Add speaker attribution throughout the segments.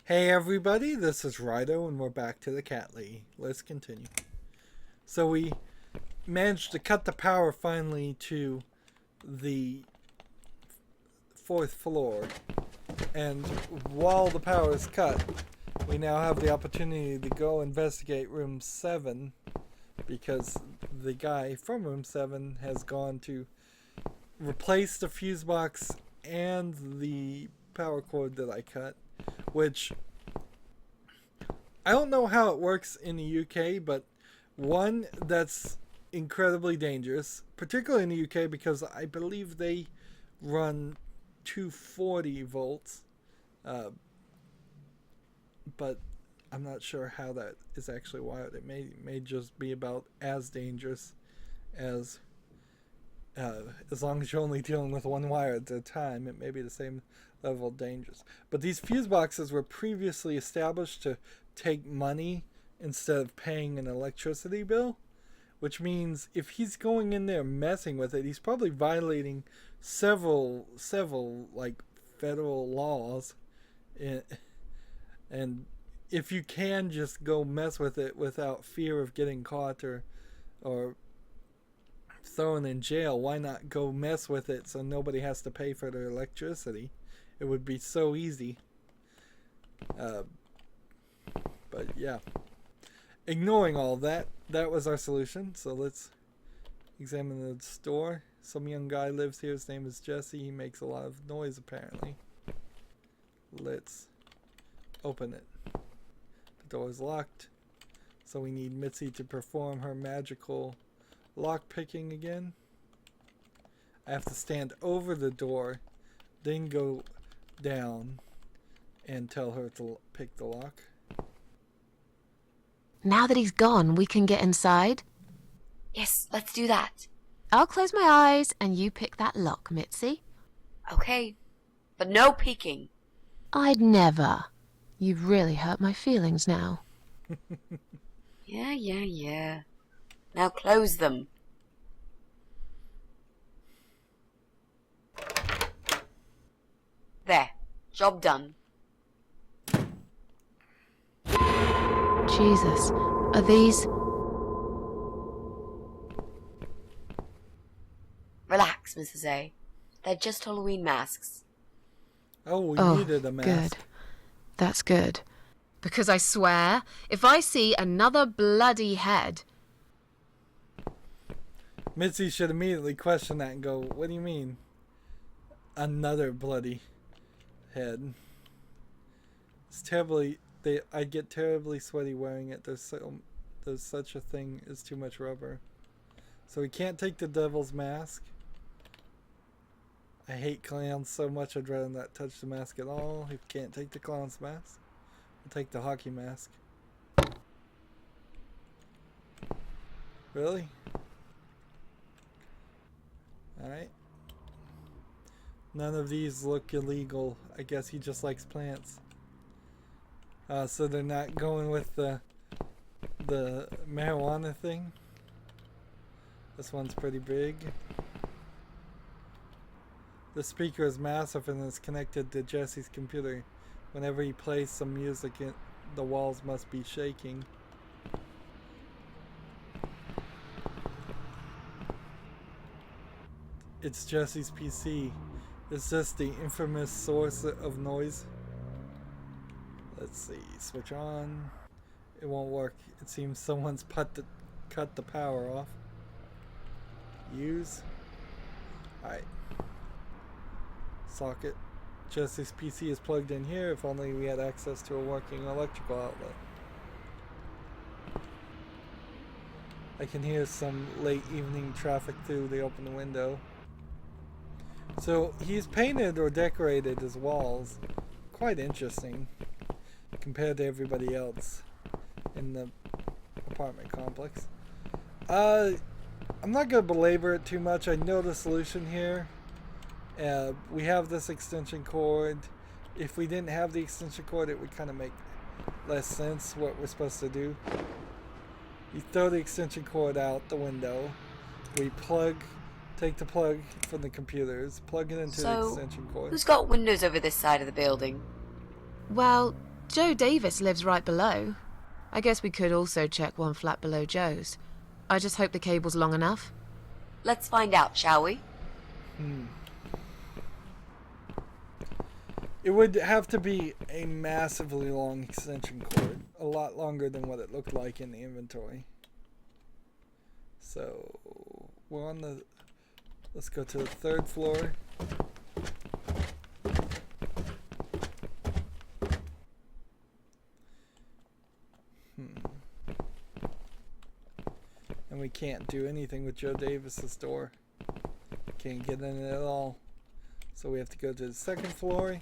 Speaker 1: Hey everybody, this is Rydo and we're back to the Catley. Let's continue. So we managed to cut the power finally to the 4th floor. And while the power is cut, we now have the opportunity to go investigate room 7 because the guy from room 7 has gone to replace the fuse box and the power cord that I cut. Which, I don't know how it works in the UK, but one, that's incredibly dangerous, particularly in the UK because I believe they run 240 volts, but I'm not sure how that is actually wired. It may just be about as dangerous as long as you're only dealing with one wire at a time. It may be the same level of dangerous. But these fuse boxes were previously established to take money instead of paying an electricity bill, which means if he's going in there messing with it, he's probably violating several like federal laws. And if you can just go mess with it without fear of getting caught or thrown in jail, why not go mess with it so nobody has to pay for their electricity? It would be so easy. But yeah, ignoring all that was our solution. So let's examine the store. Some young guy lives here. His name is Jesse. He makes a lot of noise apparently. Let's open it. The door is locked, so we need Mitzi to perform her magical lock picking again. I have to stand over the door, then go down and tell her to pick the lock.
Speaker 2: Now that he's gone, we can get inside?
Speaker 3: Yes, let's do that.
Speaker 2: I'll close my eyes and you pick that lock, Mitzi.
Speaker 3: Okay, but no peeking.
Speaker 2: I'd never. You've really hurt my feelings now.
Speaker 3: Yeah. Now close them. There, job done.
Speaker 2: Jesus, are these...
Speaker 3: Relax, Mrs. A. They're just Halloween masks.
Speaker 1: Oh, we needed a mask.
Speaker 2: Good. That's good. Because I swear, if I see another bloody head...
Speaker 1: Mitzi should immediately question that and go, what do you mean? Another bloody head. It's terribly... I get terribly sweaty wearing it. There's such a thing as too much rubber. So we can't take the devil's mask. I hate clowns so much I'd rather not touch the mask at all. We can't take the clown's mask. We'll take the hockey mask. Really? Alright. None of these look illegal. I guess he just likes plants. So they're not going with the marijuana thing. This one's pretty big. The speaker is massive and is connected to Jesse's computer. Whenever he plays some music, the walls must be shaking. It's Jesse's PC. Is this the infamous source of noise? Let's see. Switch on. It won't work. It seems someone's cut the power off. Use. Alright. Socket. Jesse's PC is plugged in here. If only we had access to a working electrical outlet. I can hear some late evening traffic through the open window. So he's painted or decorated his walls. Quite interesting compared to everybody else in the apartment complex. I'm not going to belabor it too much. I know the solution here. We have this extension cord. If we didn't have the extension cord, it would kind of make less sense what we're supposed to do. You throw the extension cord out the window. We take the plug from the computers, plug it into the extension cord.
Speaker 3: Who's got windows over this side of the building?
Speaker 2: Well, Joe Davis lives right below. I guess we could also check one flat below Joe's. I just hope the cable's long enough.
Speaker 3: Let's find out, shall we?
Speaker 1: It would have to be a massively long extension cord. A lot longer than what it looked like in the inventory. So, we're on the... Let's go to the 3rd floor. And we can't do anything with Joe Davis's door. Can't get in it at all. So we have to go to the 2nd floor.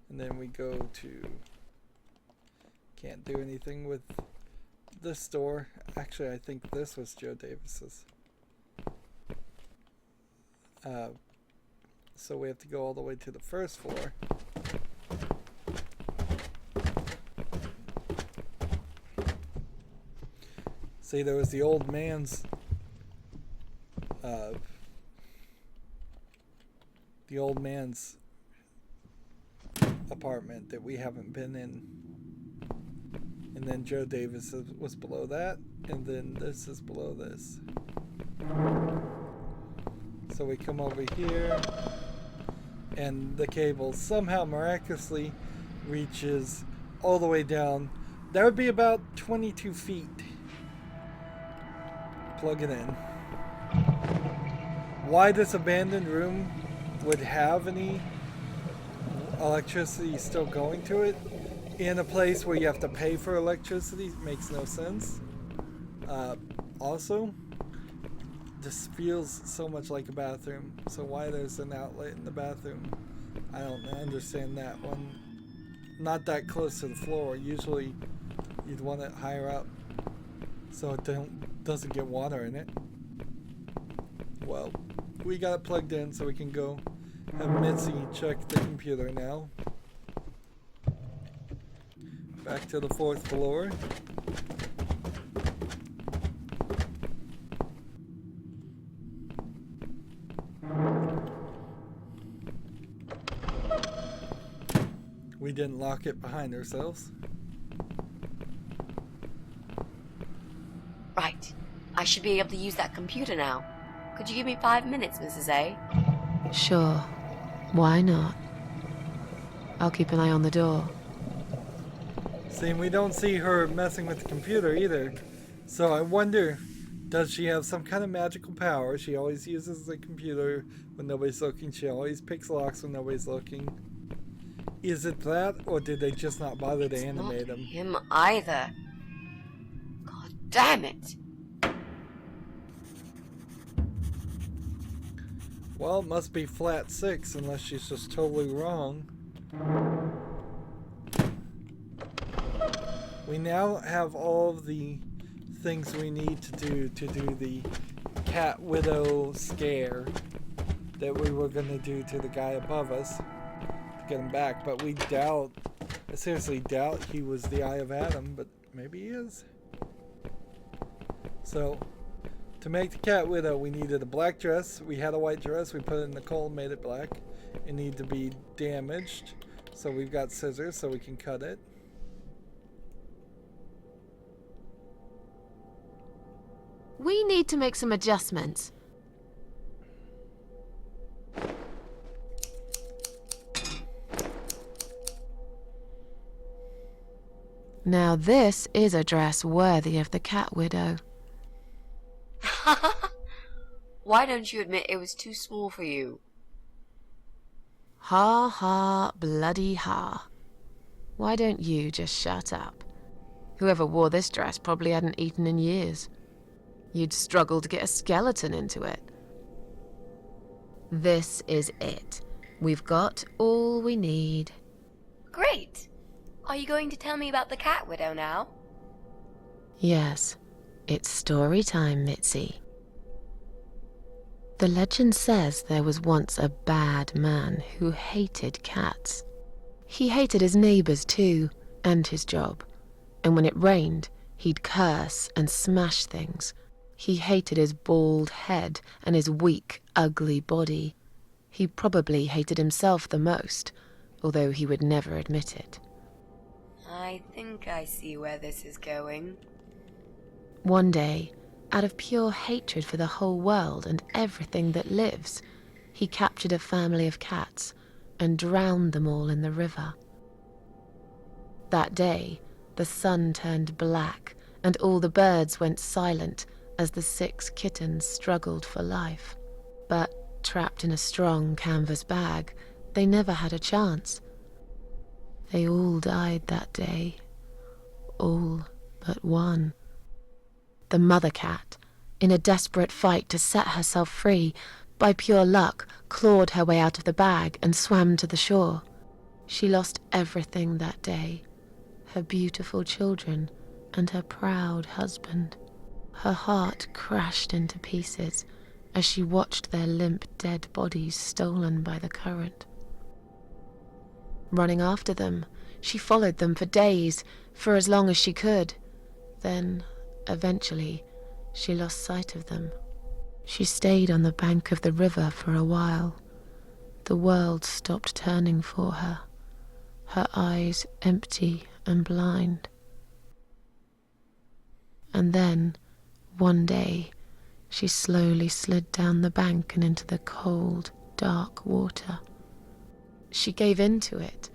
Speaker 1: And then we go to... Can't do anything with this door. Actually, I think this was Joe Davis's. So we have to go all the way to the 1st floor. See, there was the old man's apartment that we haven't been in. And then Joe Davis was below that, and then this is below this. So we come over here, and the cable somehow miraculously reaches all the way down. That would be about 22 feet. Plug it in. Why this abandoned room would have any electricity still going to it in a place where you have to pay for electricity makes no sense. Also, this feels so much like a bathroom. So why there's an outlet in the bathroom? I don't understand that one. Not that close to the floor. Usually you'd want it higher up so it doesn't get water in it. Well, we got it plugged in so we can go have Mitzi check the computer now. Back to the 4th floor. We didn't lock it behind ourselves.
Speaker 3: Right. I should be able to use that computer now. Could you give me 5 minutes, Mrs. A?
Speaker 2: Sure. Why not? I'll keep an eye on the door.
Speaker 1: See, we don't see her messing with the computer either. So I wonder, does she have some kind of magical power? She always uses the computer when nobody's looking. She always picks locks when nobody's looking. Is it that, or did they just not bother to animate him?
Speaker 3: Him either. God damn it!
Speaker 1: Well, it must be flat 6 unless she's just totally wrong. We now have all of the things we need to do the cat widow scare that we were going to do to the guy above us to get him back, but we doubt, I seriously doubt he was the Eye of Adam, but maybe he is. So, to make the cat widow, we needed a black dress. We had a white dress, we put it in the coal, made it black. It needed to be damaged, so we've got scissors so we can cut it.
Speaker 2: We need to make some adjustments. Now this is a dress worthy of the cat widow.
Speaker 3: Why don't you admit it was too small for you?
Speaker 2: Ha ha, bloody ha. Why don't you just shut up? Whoever wore this dress probably hadn't eaten in years. You'd struggle to get a skeleton into it. This is it. We've got all we need.
Speaker 3: Great! Are you going to tell me about the cat widow now?
Speaker 2: Yes, it's story time, Mitzi. The legend says there was once a bad man who hated cats. He hated his neighbors too, and his job. And when it rained, he'd curse and smash things. He hated his bald head and his weak, ugly body. He probably hated himself the most, although he would never admit it.
Speaker 3: I think I see where this is going.
Speaker 2: One day, out of pure hatred for the whole world and everything that lives, he captured a family of cats and drowned them all in the river. That day, the sun turned black and all the birds went silent as the 6 kittens struggled for life. But trapped in a strong canvas bag, they never had a chance. They all died that day. All but one. The mother cat, in a desperate fight to set herself free, by pure luck, clawed her way out of the bag and swam to the shore. She lost everything that day. Her beautiful children and her proud husband. Her heart crashed into pieces as she watched their limp, dead bodies stolen by the current. Running after them, she followed them for days, for as long as she could. Then, eventually, she lost sight of them. She stayed on the bank of the river for a while. The world stopped turning for her, her eyes empty and blind. And then, one day, she slowly slid down the bank and into the cold, dark water. She gave in to it.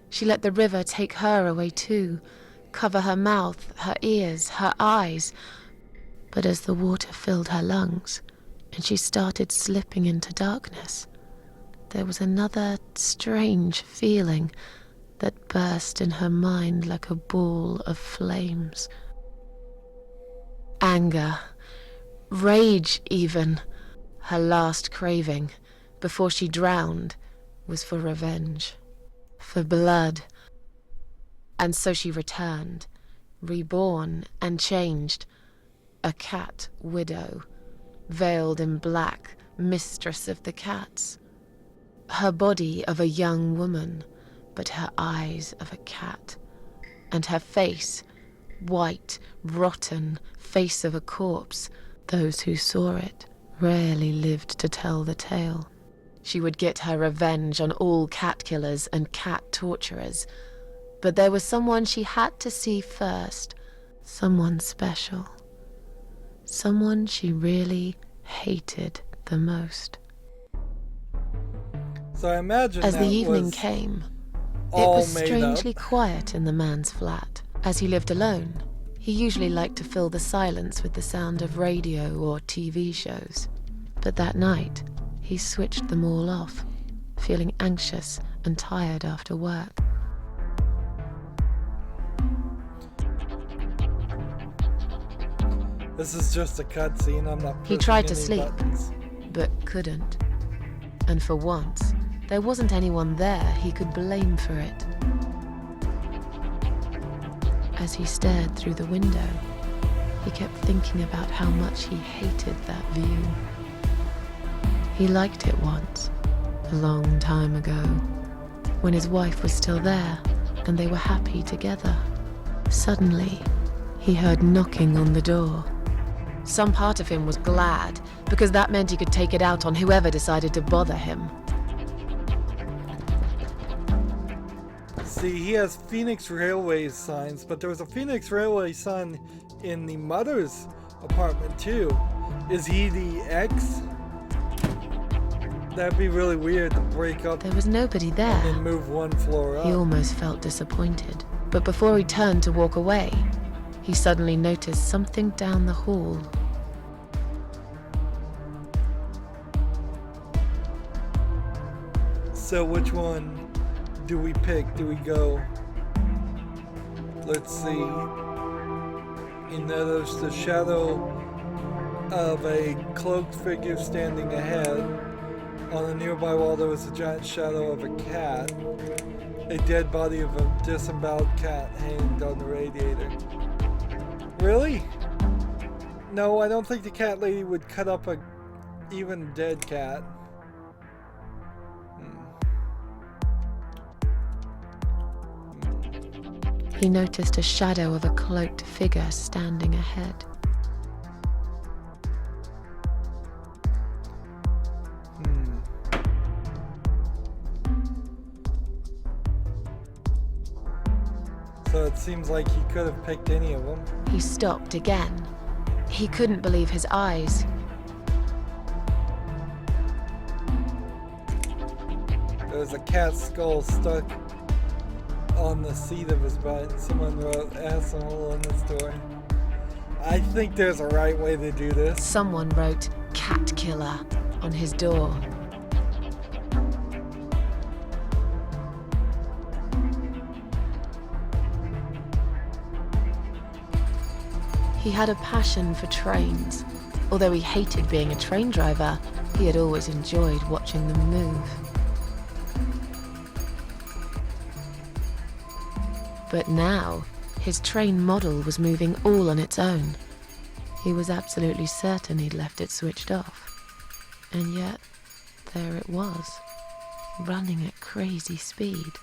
Speaker 2: She let the river take her away too, cover her mouth, her ears, her eyes. But as the water filled her lungs, and she started slipping into darkness, there was another strange feeling that burst in her mind like a ball of flames. Anger, rage even. Her last craving, before she drowned, was for revenge, for blood. And so she returned, reborn and changed, a cat widow, veiled in black, mistress of the cats. Her body of a young woman, but her eyes of a cat, and her face, white, rotten, face of a corpse. Those who saw it rarely lived to tell the tale. She would get her revenge on all cat killers and cat torturers. But there was someone she had to see first, someone special, someone she really hated the most.
Speaker 1: So I imagine
Speaker 2: as
Speaker 1: that
Speaker 2: the evening
Speaker 1: was
Speaker 2: came, it
Speaker 1: all
Speaker 2: was
Speaker 1: made
Speaker 2: strangely
Speaker 1: up.
Speaker 2: quiet in the man's flat. As he lived alone, he usually liked to fill the silence with the sound of radio or TV shows. But that night, he switched them all off, feeling anxious and tired after work.
Speaker 1: This is just a cutscene. I'm not
Speaker 2: He
Speaker 1: pushing
Speaker 2: tried to
Speaker 1: any
Speaker 2: sleep,
Speaker 1: buttons.
Speaker 2: but couldn't. And for once, there wasn't anyone there he could blame for it. As he stared through the window, he kept thinking about how much he hated that view. He liked it once, a long time ago, when his wife was still there and they were happy together. Suddenly, he heard knocking on the door. Some part of him was glad, because that meant he could take it out on whoever decided to bother him.
Speaker 1: See, he has Phoenix Railway signs, but there was a Phoenix Railway sign in the mother's apartment too. Is he the ex? That'd be really weird to break up
Speaker 2: There was nobody there.
Speaker 1: and then move one floor up.
Speaker 2: He almost felt disappointed. But before he turned to walk away, he suddenly noticed something down the hall.
Speaker 1: So which one do we pick? Do we go? Let's see. You notice the shadow of a cloaked figure standing ahead. On a nearby wall there was a giant shadow of a cat. A dead body of a disemboweled cat hanged on the radiator. Really? No, I don't think the cat lady would cut up a even dead cat.
Speaker 2: He noticed a shadow of a cloaked figure standing ahead.
Speaker 1: So it seems like he could have picked any of them.
Speaker 2: He stopped again. He couldn't believe his eyes.
Speaker 1: There was a cat skull stuck on the seat of his butt. Someone wrote asshole on this door. I think there's a right way to do this.
Speaker 2: Someone wrote cat killer on his door. He had a passion for trains. Although he hated being a train driver, he had always enjoyed watching them move. But now, his train model was moving all on its own. He was absolutely certain he'd left it switched off. And yet, there it was, running at crazy speed,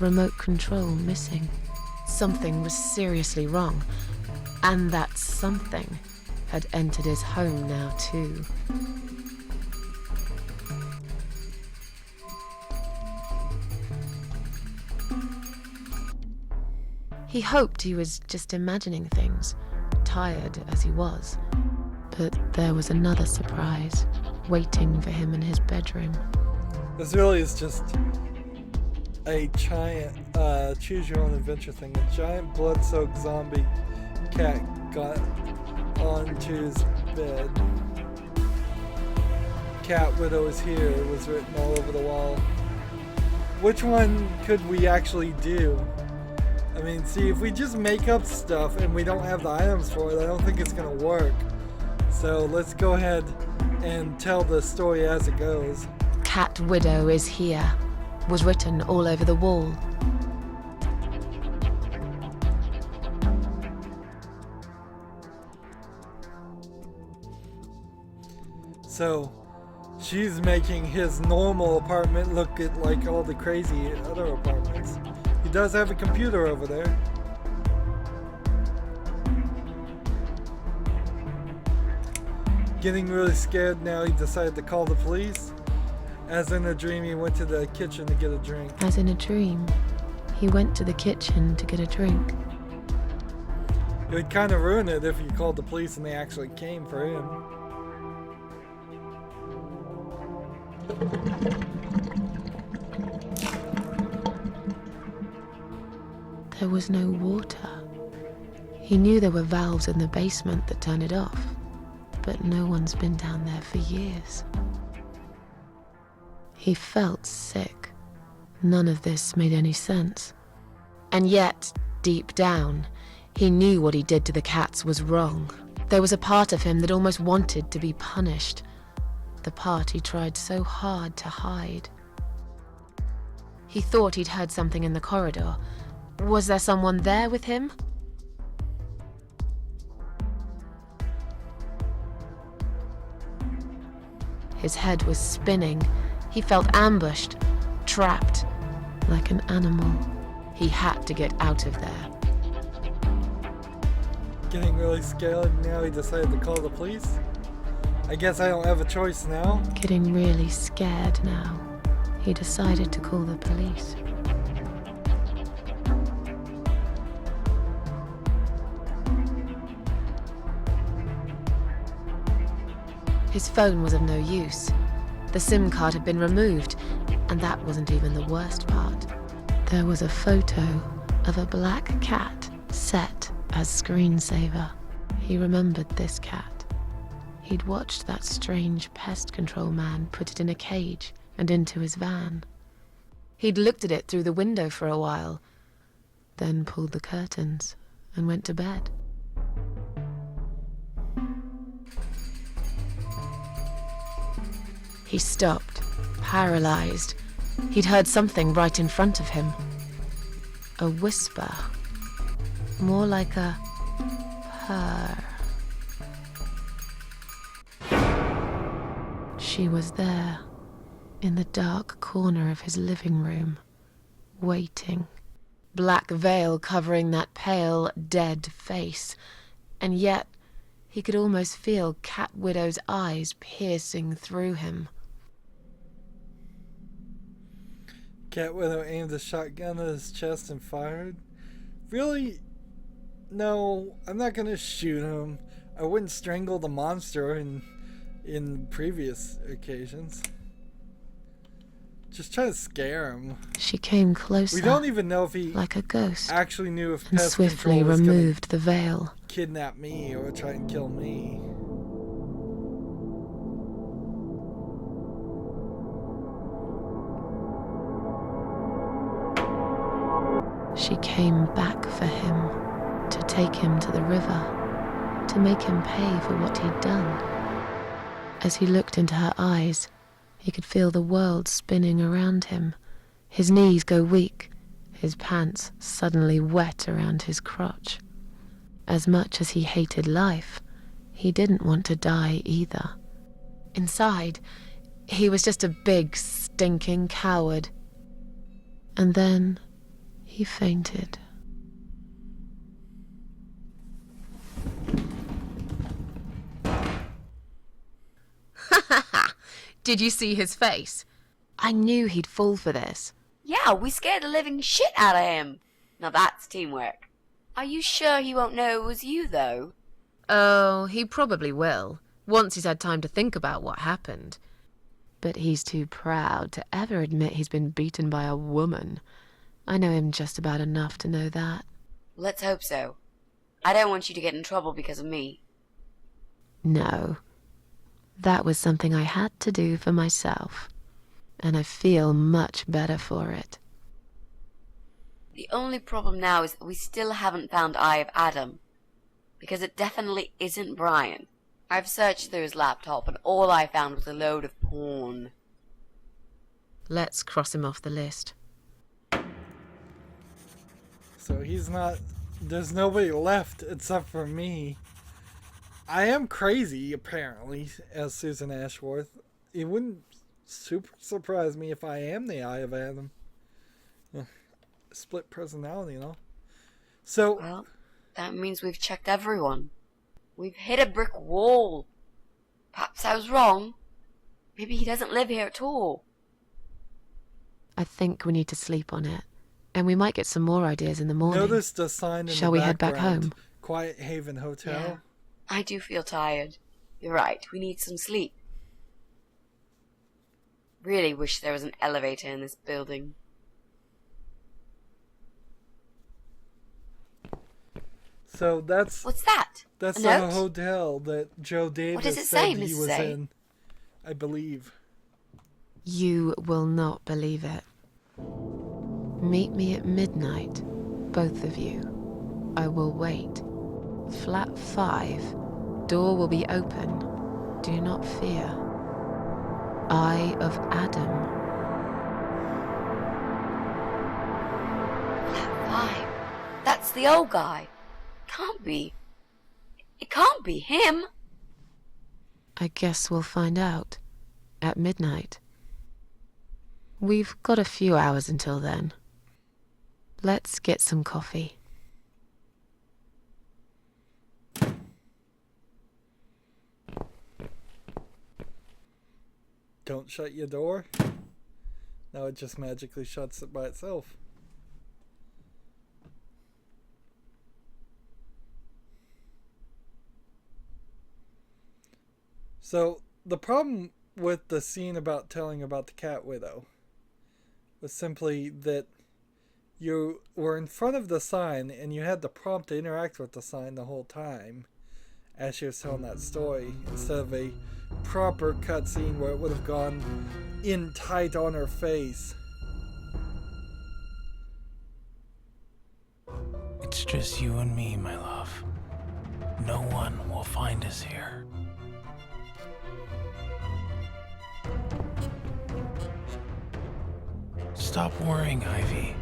Speaker 2: remote control missing. Something was seriously wrong, and that something had entered his home now too. He hoped he was just imagining things, tired as he was. But there was another surprise waiting for him in his bedroom.
Speaker 1: This really is just a giant choose your own adventure thing. A giant blood-soaked zombie cat got onto his bed. Cat Widow is here was written all over the wall. Which one could we actually do? I mean, see, if we just make up stuff and we don't have the items for it, I don't think it's gonna work. So let's go ahead and tell the story as it goes.
Speaker 2: Cat Widow is here was written all over the wall.
Speaker 1: So she's making his normal apartment look like all the crazy other apartments. He does have a computer over there. Getting really scared now, he decided to call the police. As in a dream, he went to the kitchen to get a drink.
Speaker 2: As in a dream, he went to the kitchen to get a drink.
Speaker 1: It would kind of ruin it if you called the police and they actually came for him.
Speaker 2: There was no water. He knew there were valves in the basement that turned it off, but no one's been down there for years. He felt sick. None of this made any sense. And yet, deep down, he knew what he did to the cats was wrong. There was a part of him that almost wanted to be punished. The part he tried so hard to hide. He thought he'd heard something in the corridor. Was there someone there with him? His head was spinning. He felt ambushed, trapped, like an animal. He had to get out of there.
Speaker 1: Getting really scared now, he decided to call the police. I guess I don't have a choice now.
Speaker 2: Getting really scared now, he decided to call the police. His phone was of no use. The SIM card had been removed, and that wasn't even the worst part. There was a photo of a black cat set as screensaver. He remembered this cat. He'd watched that strange pest control man put it in a cage and into his van. He'd looked at it through the window for a while, then pulled the curtains and went to bed. He stopped, paralyzed. He'd heard something right in front of him. A whisper. More like a purr. She was there, in the dark corner of his living room, waiting. Black veil covering that pale, dead face. And yet, he could almost feel Cat Widow's eyes piercing through him.
Speaker 1: Cat Widow aimed a shotgun at his chest and fired. Really? No, I'm not gonna shoot him. I wouldn't strangle the monster in previous occasions. Just try to scare him.
Speaker 2: She came closer,
Speaker 1: We don't even know if he
Speaker 2: like a ghost,
Speaker 1: actually knew if
Speaker 2: and
Speaker 1: pest
Speaker 2: swiftly
Speaker 1: control was gonna
Speaker 2: removed the veil.
Speaker 1: kidnap me or try and kill me.
Speaker 2: She came back for him, to take him to the river, to make him pay for what he'd done. As he looked into her eyes, he could feel the world spinning around him, his knees go weak, his pants suddenly wet around his crotch. As much as he hated life, he didn't want to die either. Inside, he was just a big, stinking coward. And then he fainted. Did you see his face? I knew he'd fall for this.
Speaker 3: Yeah, we scared the living shit out of him. Now that's teamwork. Are you sure he won't know it was you, though?
Speaker 2: Oh, he probably will, once he's had time to think about what happened. But he's too proud to ever admit he's been beaten by a woman. I know him just about enough to know that.
Speaker 3: Let's hope so. I don't want you to get in trouble because of me.
Speaker 2: No. That was something I had to do for myself. And I feel much better for it.
Speaker 3: The only problem now is that we still haven't found Eye of Adam. Because it definitely isn't Brian. I've searched through his laptop and all I found was a load of porn.
Speaker 2: Let's cross him off the list.
Speaker 1: So he's not... There's nobody left except for me. I am crazy, apparently, as Susan Ashworth. It wouldn't super surprise me if I am the Eye of Adam. Split personality, you know? So...
Speaker 3: Well, that means we've checked everyone. We've hit a brick wall. Perhaps I was wrong. Maybe he doesn't live here at all.
Speaker 2: I think we need to sleep on it. And we might get some more ideas in the morning.
Speaker 1: Notice the sign in
Speaker 2: Shall
Speaker 1: the
Speaker 2: we head back
Speaker 1: background.
Speaker 2: home?
Speaker 1: Quiet Haven Hotel.
Speaker 3: Yeah, I do feel tired. You're right, we need some sleep. Really wish there was an elevator in this building.
Speaker 1: So that's...
Speaker 3: What's that?
Speaker 1: That's
Speaker 3: A
Speaker 1: the
Speaker 3: note?
Speaker 1: hotel that Joe Davis
Speaker 3: does it
Speaker 1: said
Speaker 3: say,
Speaker 1: he
Speaker 3: Mrs.
Speaker 1: was
Speaker 3: A?
Speaker 1: in. I believe.
Speaker 2: You will not believe it. Meet me at midnight, both of you. I will wait. Flat 5. Door will be open. Do not fear. Eye of Adam.
Speaker 3: Flat 5. That's the old guy. Can't be. It can't be him.
Speaker 2: I guess we'll find out. At midnight. We've got a few hours until then. Let's get some coffee.
Speaker 1: Don't shut your door. Now it just magically shuts it by itself. So, the problem with the scene about telling about the cat widow was simply that you were in front of the sign and you had the prompt to interact with the sign the whole time as she was telling that story, instead of a proper cutscene where it would have gone in tight on her face.
Speaker 4: It's just you and me, my love. No one will find us here. Stop worrying, Ivy.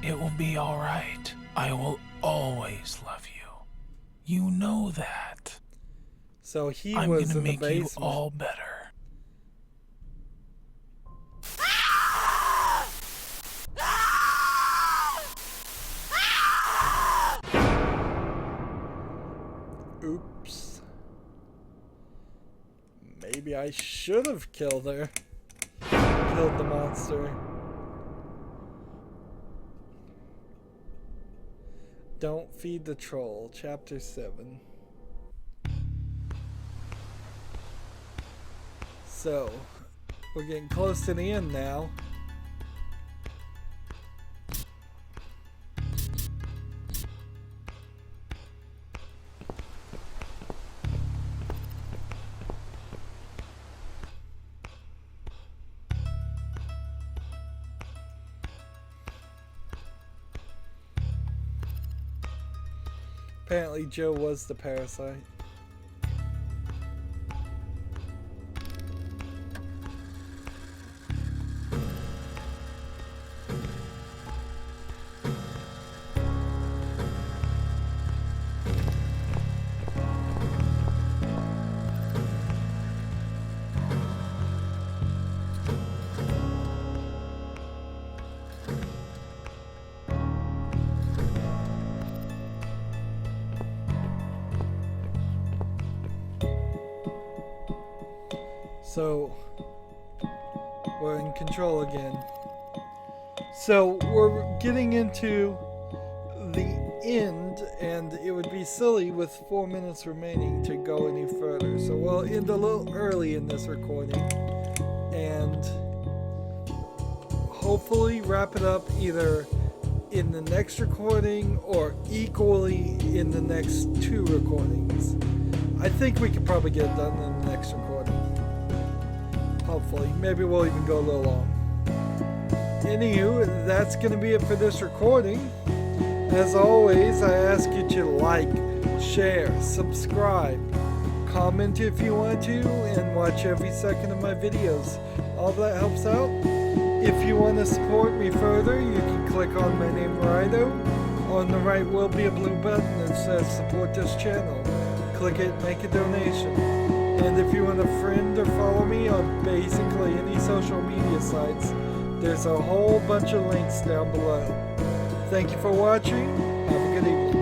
Speaker 4: It will be all right. I will always love you. You know that.
Speaker 1: So he
Speaker 4: I'm
Speaker 1: was
Speaker 4: gonna
Speaker 1: in the
Speaker 4: make you
Speaker 1: basement.
Speaker 4: all better.
Speaker 1: Oops. Maybe I should have killed her. Killed the monster. Don't Feed the Troll, Chapter 7. So, we're getting close to the end now. Apparently Joe was the parasite. So, we're in control again. So, we're getting into the end, and it would be silly with 4 minutes remaining to go any further. So, we'll end a little early in this recording, and hopefully wrap it up either in the next recording or equally in the next 2 recordings. I think we could probably get it done in the next recording. Hopefully. Maybe we'll even go a little long. Anywho, that's going to be it for this recording. As always, I ask you to like, share, subscribe, comment if you want to, and watch every second of my videos. All that helps out. If you want to support me further, you can click on my name, Rydo. On the right will be a blue button that says support this channel. Click it, make a donation. And if you want to friend or follow me on basically any social media sites, there's a whole bunch of links down below. Thank you for watching. Have a good evening.